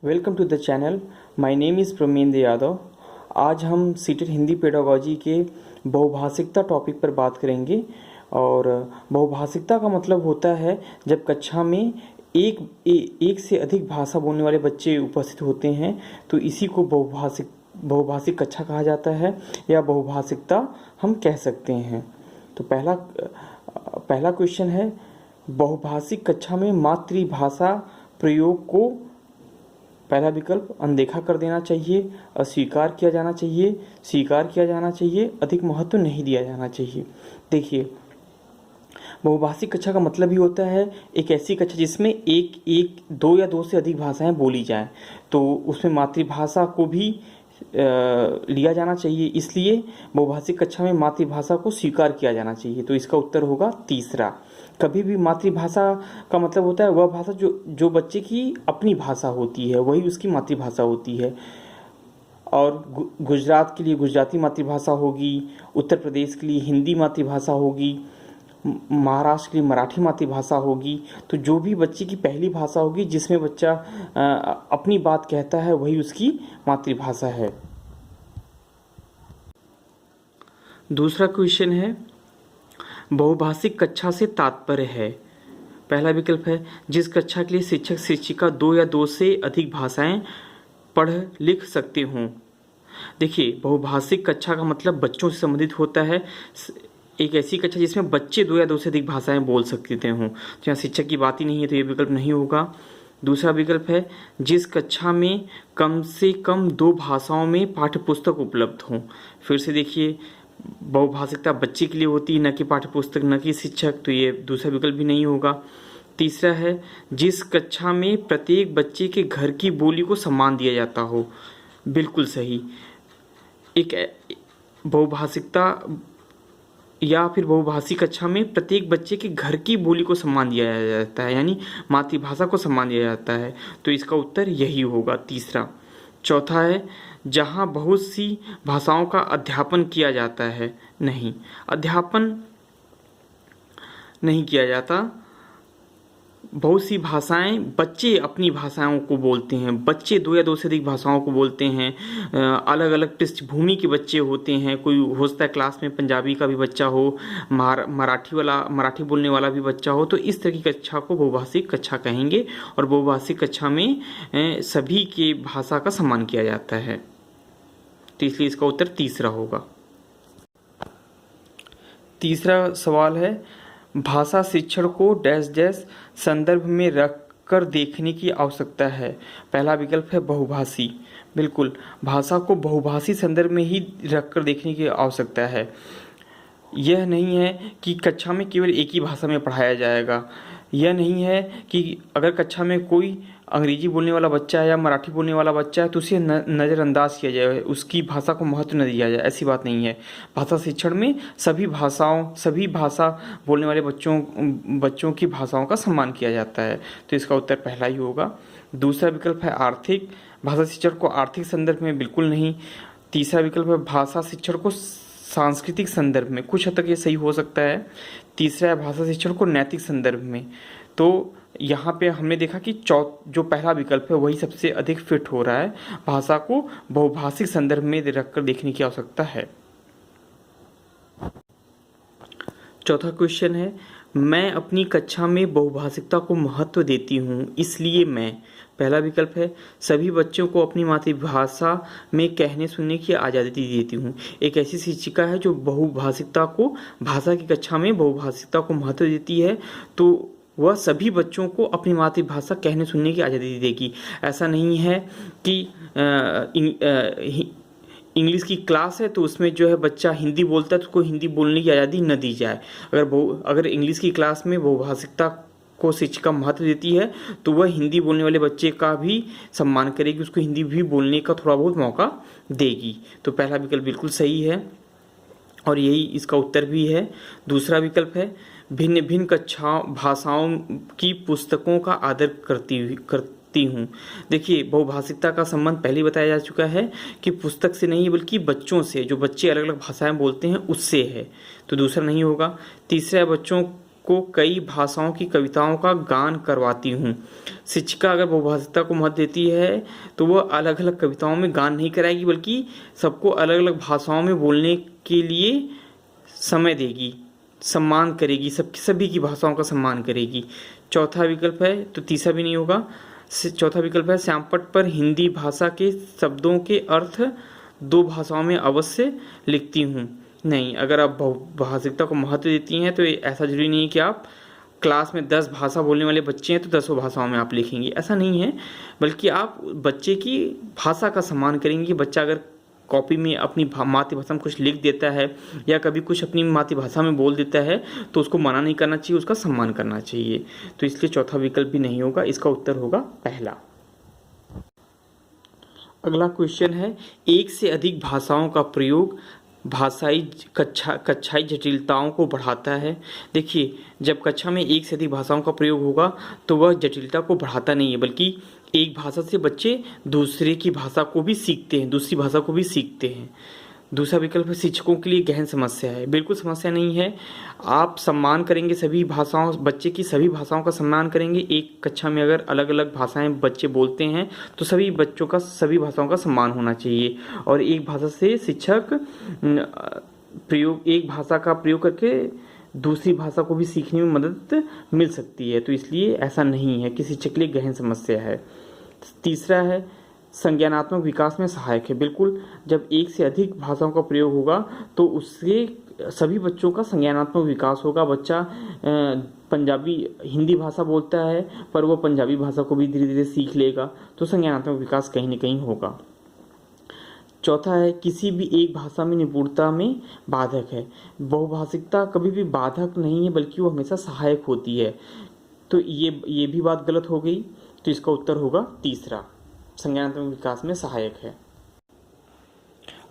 Welcome to the channel. My name is Pramendra Yadav. आज हम seated Hindi pedagogy के बहुभाषिकता टॉपिक पर बात करेंगे। और बहुभाषिकता का मतलब होता है जब कक्षा में एक से अधिक भाषा बोलने वाले बच्चे उपस्थित होते हैं तो इसी को बहुभाषिक कक्षा कहा जाता है या बहुभाषिकता हम कह सकते हैं। तो पहला क्वेश्चन है, बहुभाषिक कक्षा में मातृभाषा प्रयोग को पहला विकल्प अनदेखा कर देना चाहिए, अस्वीकार किया जाना चाहिए, स्वीकार किया जाना चाहिए, अधिक महत्व नहीं दिया जाना चाहिए। देखिए, बहुभाषिक कक्षा का मतलब ही होता है एक ऐसी कक्षा जिसमें दो या दो से अधिक भाषाएं बोली जाएं, तो उसमें मातृभाषा को भी लिया जाना चाहिए। इसलिए बहुभाषिक कक्षा में मातृभाषा को स्वीकार किया जाना चाहिए। तो इसका उत्तर होगा तीसरा। कभी भी मातृभाषा का मतलब होता है वह भाषा जो बच्चे की अपनी भाषा होती है, वही उसकी मातृभाषा होती है। और गुजरात के लिए गुजराती मातृभाषा होगी, उत्तर प्रदेश के लिए हिंदी मातृभाषा होगी, महाराष्ट्र के लिए मराठी मातृभाषा होगी। तो जो भी बच्चे की पहली भाषा होगी जिसमें बच्चा अपनी बात कहता है वही उसकी मातृभाषा है। दूसरा क्वेश्चन है, बहुभाषिक कक्षा से तात्पर्य है। पहला विकल्प है जिस कक्षा के लिए शिक्षक शिक्षिका दो या दो से अधिक भाषाएं पढ़ लिख सकते हों। देखिए, बहुभाषिक कक्षा का मतलब बच्चों से संबंधित होता है, एक ऐसी कक्षा जिसमें बच्चे दो या दो से अधिक भाषाएं बोल सकते हों। तो यहाँ शिक्षक की बात ही नहीं है, तो ये विकल्प नहीं होगा। दूसरा विकल्प है जिस कक्षा में कम से कम दो भाषाओं में पाठ्यपुस्तक उपलब्ध हों। फिर से देखिए, बहुभाषिकता बच्चे के लिए होती है, न कि पाठ्यपुस्तक, न कि शिक्षक, तो ये दूसरा विकल्प भी नहीं होगा। तीसरा है जिस कक्षा में प्रत्येक बच्चे के घर की बोली को सम्मान दिया जाता हो। बिल्कुल सही। एक बहुभाषिकता या फिर बहुभाषी कक्षा में प्रत्येक बच्चे के घर की बोली को सम्मान दिया जाता है, यानी मातृभाषा को सम्मान दिया जाता है। तो इसका उत्तर यही होगा, तीसरा। चौथा है जहां बहुत सी भाषाओं का अध्यापन किया जाता है। नहीं, अध्यापन नहीं किया जाता। बहुत सी भाषाएं बच्चे अपनी भाषाओं को बोलते हैं, बच्चे दो या दो से अधिक भाषाओं को बोलते हैं। अलग अलग पृष्ठभूमि के बच्चे होते हैं, कोई हो सकता है क्लास में पंजाबी का भी बच्चा हो, मराठी बोलने वाला भी बच्चा हो। तो इस तरह की कक्षा को बहुभाषिक कक्षा कहेंगे। और बहुभाषिक कक्षा में सभी के भाषा का सम्मान किया जाता है। तो इसलिए इसका उत्तर तीसरा होगा। तीसरा सवाल है, भाषा शिक्षण को डैश डैश संदर्भ में रखकर देखने की आवश्यकता है। पहला विकल्प है बहुभाषी। बिल्कुल, भाषा को बहुभाषी संदर्भ में ही रखकर देखने की आवश्यकता है। यह नहीं है कि कक्षा में केवल एक ही भाषा में पढ़ाया जाएगा। यह नहीं है कि अगर कक्षा में कोई अंग्रेजी बोलने वाला बच्चा है या मराठी बोलने वाला बच्चा है तो उसे नज़रअंदाज किया जाए, उसकी भाषा को महत्व न दिया जाए, ऐसी बात नहीं है। भाषा शिक्षण में सभी भाषा बोलने वाले बच्चों की भाषाओं का सम्मान किया जाता है। तो इसका उत्तर पहला ही होगा। दूसरा विकल्प है आर्थिक। भाषा शिक्षण को आर्थिक संदर्भ में बिल्कुल नहीं। तीसरा विकल्प है भाषा शिक्षण को सांस्कृतिक संदर्भ में, कुछ हद तक ये सही हो सकता है। तीसरा है भाषा शिक्षण को नैतिक संदर्भ में। तो यहाँ पे हमने देखा कि जो पहला विकल्प है वही सबसे अधिक फिट हो रहा है। भाषा को बहुभाषिक संदर्भ में रखकर देखने की आवश्यकता है। चौथा क्वेश्चन है, मैं अपनी कक्षा में बहुभाषिकता को महत्व देती हूँ, इसलिए मैं। पहला विकल्प है सभी बच्चों को अपनी मातृभाषा में कहने सुनने की आज़ादी देती हूँ। एक ऐसी शिक्षिका है जो बहुभाषिकता को, भाषा की कक्षा में बहुभाषिकता को महत्व देती है, तो वह सभी बच्चों को अपनी मातृभाषा कहने सुनने की आज़ादी देगी। ऐसा नहीं है कि इंग्लिश की क्लास है तो उसमें जो है बच्चा हिंदी बोलता है तो उसको हिंदी बोलने की आज़ादी न दी जाए। अगर इंग्लिश की क्लास में बहुभाषिकता को शिक्षिका महत्व देती है तो वह हिंदी बोलने वाले बच्चे का भी सम्मान करेगी, उसको हिंदी भी बोलने का थोड़ा बहुत मौका देगी। तो पहला विकल्प बिल्कुल सही है और यही इसका उत्तर भी है। दूसरा विकल्प है भिन्न भिन्न भाषाओं की पुस्तकों का आदर करती हूँ। देखिए, बहुभाषिकता का संबंध पहले बताया जा चुका है कि पुस्तक से नहीं बल्कि बच्चों से, जो बच्चे अलग अलग भाषाएं बोलते हैं उससे है। तो दूसरा नहीं होगा। तीसरा, बच्चों को कई भाषाओं की कविताओं का गान करवाती हूँ। शिक्षिका अगर बहुभाषिकता को महत्व देती है तो वह अलग अलग कविताओं में गान नहीं कराएगी, बल्कि सबको अलग अलग भाषाओं में बोलने के लिए समय देगी, सम्मान करेगी, सभी की भाषाओं का सम्मान करेगी। चौथा विकल्प है, तो तीसरा भी नहीं होगा। चौथा विकल्प है, श्यामपट्ट पर हिंदी भाषा के शब्दों के अर्थ दो भाषाओं में अवश्य लिखती हूँ। नहीं, अगर आप बहुभाषिकता को महत्व देती हैं तो ऐसा जरूरी नहीं है कि आप क्लास में 10 भाषा बोलने वाले बच्चे हैं तो 10 भाषाओं में आप लिखेंगे, ऐसा नहीं है। बल्कि आप बच्चे की भाषा का सम्मान करेंगे कि बच्चा अगर कॉपी में अपनी मातृभाषा में कुछ लिख देता है या कभी कुछ अपनी मातृभाषा में बोल देता है तो उसको मना नहीं करना चाहिए, उसका सम्मान करना चाहिए। तो इसलिए चौथा विकल्प भी नहीं होगा, इसका उत्तर होगा पहला। अगला क्वेश्चन है, एक से अधिक भाषाओं का प्रयोग कक्षाई जटिलताओं को बढ़ाता है। देखिए, जब कक्षा में एक से अधिक भाषाओं का प्रयोग होगा तो वह जटिलता को बढ़ाता नहीं है, बल्कि एक भाषा से बच्चे दूसरी भाषा को भी सीखते हैं। दूसरा विकल्प है, शिक्षकों के लिए गहन समस्या है। बिल्कुल समस्या नहीं है, आप सम्मान करेंगे सभी भाषाओं, बच्चे की सभी भाषाओं का सम्मान करेंगे। एक कक्षा में अगर अलग अलग भाषाएं बच्चे बोलते हैं तो सभी बच्चों का सभी भाषाओं का सम्मान होना चाहिए। और एक भाषा से शिक्षक एक भाषा का प्रयोग करके दूसरी भाषा को भी सीखने में मदद मिल सकती है। तो इसलिए ऐसा नहीं है कि शिक्षक के लिए गहन समस्या है। तीसरा है, संज्ञानात्मक विकास में सहायक है। बिल्कुल, जब एक से अधिक भाषाओं का प्रयोग होगा तो उससे सभी बच्चों का संज्ञानात्मक विकास होगा। बच्चा हिंदी भाषा बोलता है पर वो पंजाबी भाषा को भी धीरे धीरे सीख लेगा, तो संज्ञानात्मक विकास कहीं न कहीं होगा। चौथा है, किसी भी एक भाषा में निपुणता में बाधक है। बहुभाषिकता कभी भी बाधक नहीं है, बल्कि वो हमेशा सहायक होती है। तो ये भी बात गलत हो गई, तो इसका उत्तर होगा तीसरा, संज्ञानात्मक विकास में सहायक है।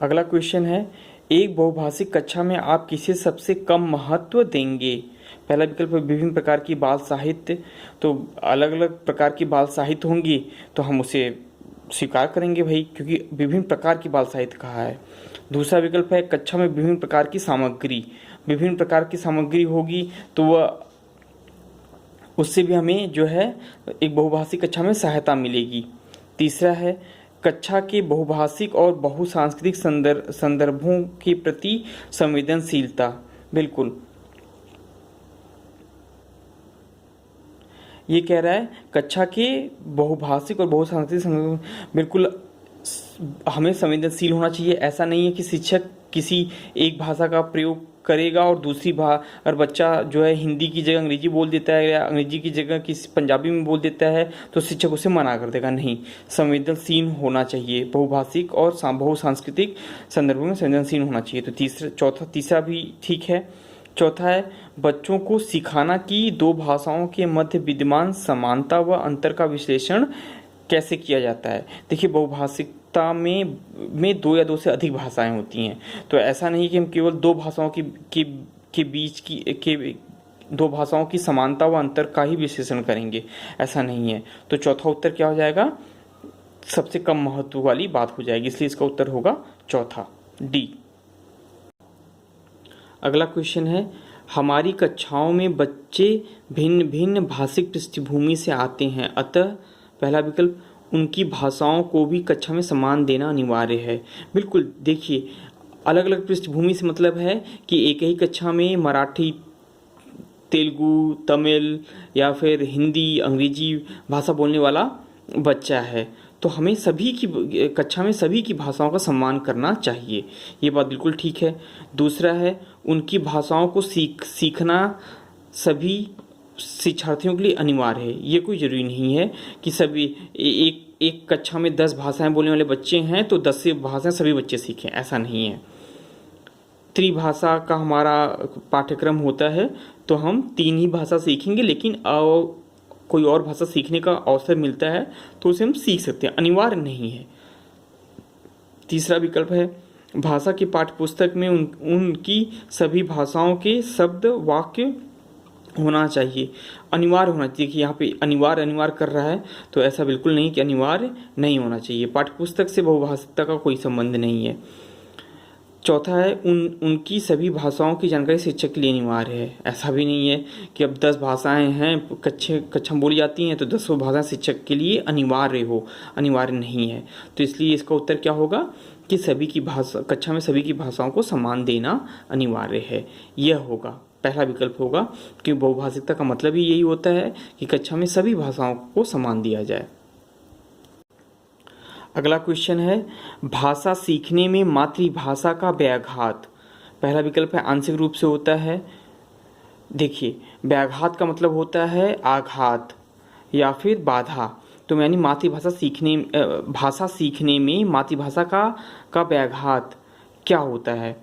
अगला क्वेश्चन है, एक बहुभाषिक कक्षा में आप किसे सबसे कम महत्व देंगे? पहला विकल्प है विभिन्न प्रकार की बाल साहित्य। तो अलग अलग प्रकार की बाल साहित्य होंगी तो हम उसे स्वीकार करेंगे भाई, क्योंकि विभिन्न प्रकार की बाल साहित्य कहा है। दूसरा विकल्प है कक्षा में विभिन्न प्रकार की सामग्री। विभिन्न प्रकार की सामग्री होगी तो वह उससे भी हमें जो है एक बहुभाषिक कक्षा में सहायता मिलेगी। तीसरा है कक्षा के बहुभाषिक और बहुसांस्कृतिक संदर्भों के प्रति संवेदनशीलता। बिल्कुल, ये कह रहा है कक्षा के बहुभाषिक और बहुसांस्कृतिक, बिल्कुल हमें संवेदनशील होना चाहिए। ऐसा नहीं है कि शिक्षक किसी एक भाषा का प्रयोग करेगा और दूसरी और बच्चा जो है हिंदी की जगह अंग्रेजी बोल देता है या अंग्रेजी की जगह किसी पंजाबी में बोल देता है तो शिक्षक उसे मना कर देगा। नहीं, संवेदनशील होना चाहिए, बहुभाषिक और बहुसांस्कृतिक संदर्भों में संवेदनशील होना चाहिए। तो तीसरा भी ठीक है। चौथा है बच्चों को सिखाना कि दो भाषाओं के मध्य विद्यमान समानता व अंतर का विश्लेषण कैसे किया जाता है। देखिए, बहुभाषिकता में दो या दो से अधिक भाषाएं होती हैं, तो ऐसा नहीं कि हम केवल दो भाषाओं के बीच की दो भाषाओं की समानता व अंतर का ही विश्लेषण करेंगे, ऐसा नहीं है। तो चौथा उत्तर क्या हो जाएगा? सबसे कम महत्व वाली बात हो जाएगी, इसलिए इसका उत्तर होगा चौथा, डी। अगला क्वेश्चन है, हमारी कक्षाओं में बच्चे भिन्न भिन्न भाषिक पृष्ठभूमि से आते हैं, अतः पहला विकल्प उनकी भाषाओं को भी कक्षा में सम्मान देना अनिवार्य है। बिल्कुल, देखिए, अलग अलग पृष्ठभूमि से मतलब है कि एक ही कक्षा में मराठी, तेलुगु, तमिल या फिर हिंदी, अंग्रेजी भाषा बोलने वाला बच्चा है, तो हमें कक्षा में सभी की भाषाओं का सम्मान करना चाहिए। ये बात बिल्कुल ठीक है। दूसरा है उनकी भाषाओं को सीखना सभी शिक्षार्थियों के लिए अनिवार्य है। ये कोई ज़रूरी नहीं है कि सभी एक कक्षा में 10 भाषाएं बोलने वाले बच्चे हैं तो 10 भाषाएं सभी बच्चे सीखें, ऐसा नहीं है। त्रिभाषा का हमारा पाठ्यक्रम होता है तो हम 3 ही भाषा सीखेंगे, लेकिन कोई और भाषा सीखने का अवसर मिलता है तो उसे हम सीख सकते हैं, अनिवार्य नहीं है। तीसरा विकल्प है भाषा की पाठ्यपुस्तक में उनकी सभी भाषाओं के शब्द वाक्य होना चाहिए, अनिवार्य होना चाहिए। कि यहाँ पे अनिवार्य कर रहा है, तो ऐसा बिल्कुल नहीं कि अनिवार्य नहीं होना चाहिए। पाठ्यपुस्तक से बहुभाषिकता का कोई संबंध नहीं है। चौथा है उनकी सभी भाषाओं की जानकारी शिक्षक के लिए अनिवार्य है। ऐसा भी नहीं है कि अब 10 भाषाएं हैं कक्षा में बोली जाती हैं तो 10 भाषा शिक्षक के लिए अनिवार्य नहीं है। तो इसलिए इसका उत्तर क्या होगा कि कक्षा में सभी की भाषाओं को सम्मान देना अनिवार्य है। यह होगा पहला विकल्प होगा, क्योंकि बहुभाषिकता का मतलब ही यही होता है कि कक्षा में सभी भाषाओं को सम्मान दिया जाए। अगला क्वेश्चन है, भाषा सीखने में मातृभाषा का व्याघात। पहला विकल्प है आंशिक रूप से होता है। देखिए, व्याघात का मतलब होता है आघात या फिर बाधा। तो यानी भाषा सीखने में मातृभाषा का व्याघात क्या होता है।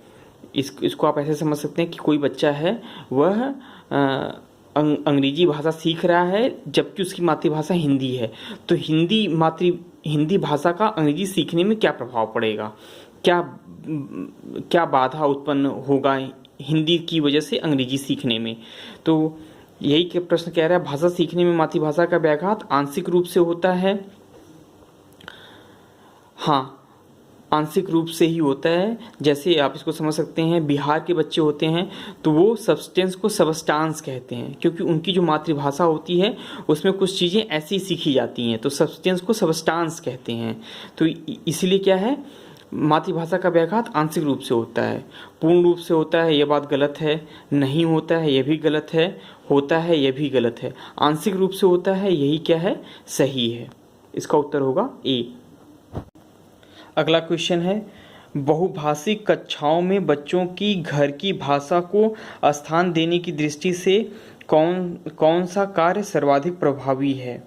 इसको आप ऐसे समझ सकते हैं कि कोई बच्चा है वह अंग्रेजी भाषा सीख रहा है जबकि उसकी मातृभाषा हिंदी है। तो हिंदी भाषा का अंग्रेजी सीखने में क्या प्रभाव पड़ेगा, क्या बाधा उत्पन्न होगा हिंदी की वजह से अंग्रेजी सीखने में। तो यही प्रश्न कह रहा है, भाषा सीखने में मातृभाषा का व्याघात आंशिक रूप से होता है। हाँ, आंशिक रूप से ही होता है। जैसे आप इसको समझ सकते हैं, बिहार के बच्चे होते हैं तो वो सब्सटेंस को सबस्टांस कहते हैं, क्योंकि उनकी जो मातृभाषा होती है उसमें कुछ चीज़ें ऐसी सीखी जाती हैं, तो सब्सटेंस को सबस्टांस कहते हैं। तो इसलिए क्या है, मातृभाषा का व्याघात आंशिक रूप से होता है। पूर्ण रूप से होता है, यह बात गलत है। नहीं होता है, यह भी गलत है। होता है, यह भी गलत है। आंशिक रूप से होता है, यही क्या है, सही है। इसका उत्तर होगा ए। अगला क्वेश्चन है, बहुभाषिक कक्षाओं में बच्चों की घर की भाषा को स्थान देने की दृष्टि से कौन सा कार्य सर्वाधिक प्रभावी है।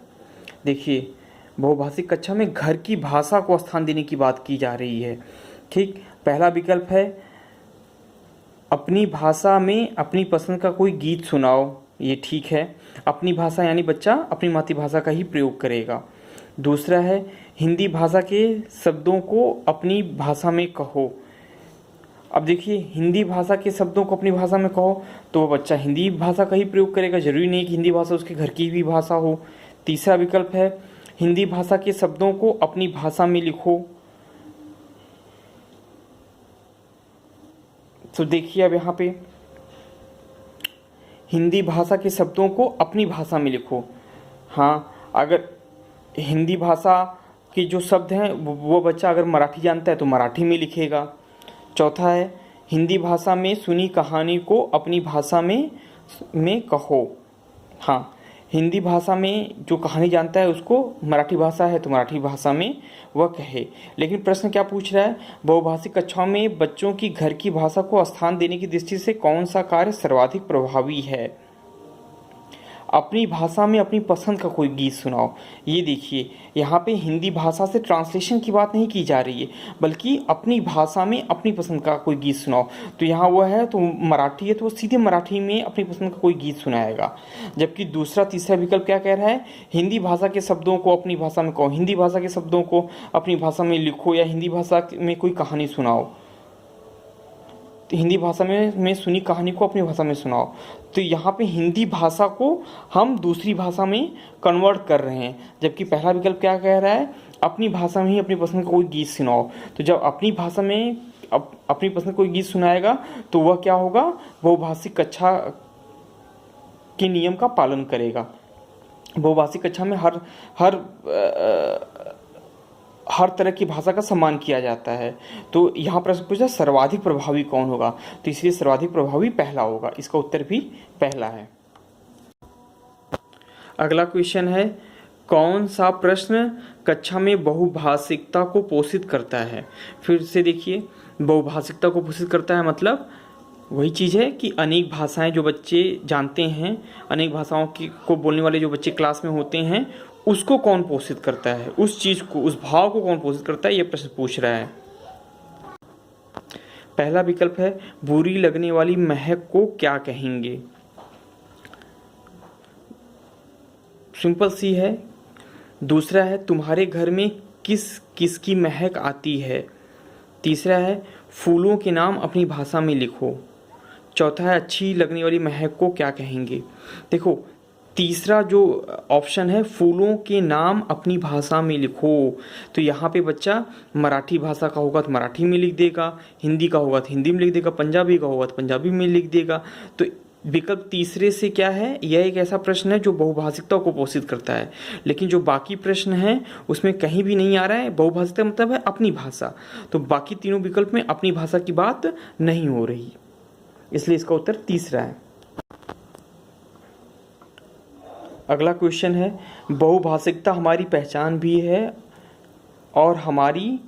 देखिए, बहुभाषिक कक्षा में घर की भाषा को स्थान देने की बात की जा रही है। ठीक, पहला विकल्प है अपनी भाषा में अपनी पसंद का कोई गीत सुनाओ। ये ठीक है, अपनी भाषा यानी बच्चा अपनी मातृभाषा का ही प्रयोग करेगा। दूसरा है हिंदी भाषा के शब्दों को अपनी भाषा में कहो। अब देखिए, हिंदी भाषा के शब्दों को अपनी भाषा में कहो तो वो बच्चा हिंदी भाषा का ही प्रयोग करेगा, जरूरी नहीं कि हिंदी भाषा उसके घर की भी भाषा हो। तीसरा विकल्प है हिंदी भाषा के शब्दों को अपनी भाषा में लिखो। तो देखिए, अब यहाँ पे हिंदी भाषा के शब्दों को अपनी भाषा में लिखो। हाँ, अगर हिंदी भाषा के जो शब्द हैं वो बच्चा अगर मराठी जानता है तो मराठी में लिखेगा। चौथा है हिंदी भाषा में सुनी कहानी को अपनी भाषा में कहो। हाँ, हिंदी भाषा में जो कहानी जानता है उसको मराठी भाषा है तो मराठी भाषा में वह कहे। लेकिन प्रश्न क्या पूछ रहा है, बहुभाषिक कक्षाओं में बच्चों की घर की भाषा को स्थान देने की दृष्टि से कौन सा कार्य सर्वाधिक प्रभावी है। अपनी भाषा में अपनी पसंद का कोई गीत सुनाओ। ये देखिए, यहाँ पे हिंदी भाषा से ट्रांसलेशन की बात नहीं की जा रही है, बल्कि अपनी भाषा में अपनी पसंद का कोई गीत सुनाओ। तो यहाँ वह है तो मराठी है तो वो सीधे मराठी में अपनी पसंद का कोई गीत सुनाएगा। जबकि तीसरा विकल्प क्या कह रहा है, हिंदी भाषा के शब्दों को अपनी भाषा में कहो, हिंदी भाषा के शब्दों को अपनी भाषा में लिखो या हिंदी भाषा में कोई कहानी सुनाओ। हिंदी भाषा में सुनी कहानी को अपनी भाषा में सुनाओ। तो यहाँ पे हिंदी भाषा को हम दूसरी भाषा में कन्वर्ट कर रहे हैं, जबकि पहला विकल्प क्या कह रहा है, अपनी भाषा में ही अपनी पसंद का कोई गीत सुनाओ। तो जब अपनी भाषा में अपनी पसंद का कोई गीत सुनाएगा तो वह क्या होगा, बहुभाषिक कक्षा के नियम का पालन करेगा। बहुभाषिक कक्षा में हर तरह की भाषा का सम्मान किया जाता है। तो यहाँ प्रश्न पूछा सर्वाधिक प्रभावी कौन होगा, तो इसलिए सर्वाधिक प्रभावी पहला होगा। इसका उत्तर भी पहला है। अगला क्वेश्चन है, कौन सा प्रश्न कक्षा में बहुभाषिकता को पोषित करता है। फिर से देखिए, बहुभाषिकता को पोषित करता है मतलब वही चीज़ है कि अनेक भाषाएं जो बच्चे जानते हैं, अनेक भाषाओं को बोलने वाले जो बच्चे क्लास में होते हैं, उसको कौन पोषित करता है, उस चीज़ को, उस भाव को कौन पोषित करता है, ये प्रश्न पूछ रहा है। पहला विकल्प है बुरी लगने वाली महक को क्या कहेंगे। सिंपल सी है। दूसरा है तुम्हारे घर में किसकी महक आती है। तीसरा है फूलों के नाम अपनी भाषा में लिखो। चौथा है अच्छी लगने वाली महक को क्या कहेंगे। देखो, तीसरा जो ऑप्शन है, फूलों के नाम अपनी भाषा में लिखो। तो यहाँ पे बच्चा मराठी भाषा का होगा तो मराठी में लिख देगा, हिंदी का होगा तो हिंदी में लिख देगा, पंजाबी का होगा तो पंजाबी में लिख देगा। तो विकल्प तीसरे से क्या है, यह एक ऐसा प्रश्न है जो बहुभाषिकता को पोषित करता है। लेकिन जो बाकी प्रश्न है उसमें कहीं भी नहीं आ रहा है बहुभाषिकता मतलब है अपनी भाषा। तो बाकी तीनों विकल्प में अपनी भाषा की बात नहीं हो रही, इसलिए इसका उत्तर तीसरा है। अगला क्वेश्चन है, बहुभाषिकता हमारी पहचान भी है और हमारी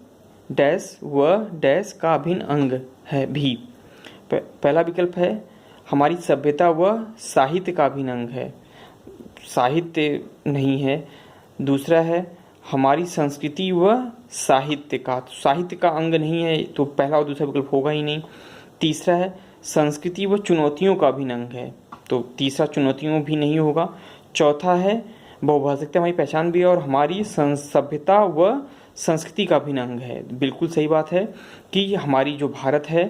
डैश व डैश का अभिन्न अंग है भी। पहला विकल्प है हमारी सभ्यता व साहित्य का अभिन्न अंग है, साहित्य नहीं है। दूसरा है हमारी संस्कृति व साहित्य का, तो साहित्य का अंग नहीं है, तो पहला और दूसरा विकल्प होगा ही नहीं। तीसरा है संस्कृति व चुनौतियों का अभिन्न अंग है, तो तीसरा चुनौतियों भी नहीं होगा। चौथा है बहुभाषिकता हमारी पहचान भी है और हमारी सभ्यता व संस्कृति का अभिन्न अंग है। बिल्कुल सही बात है कि हमारी जो भारत है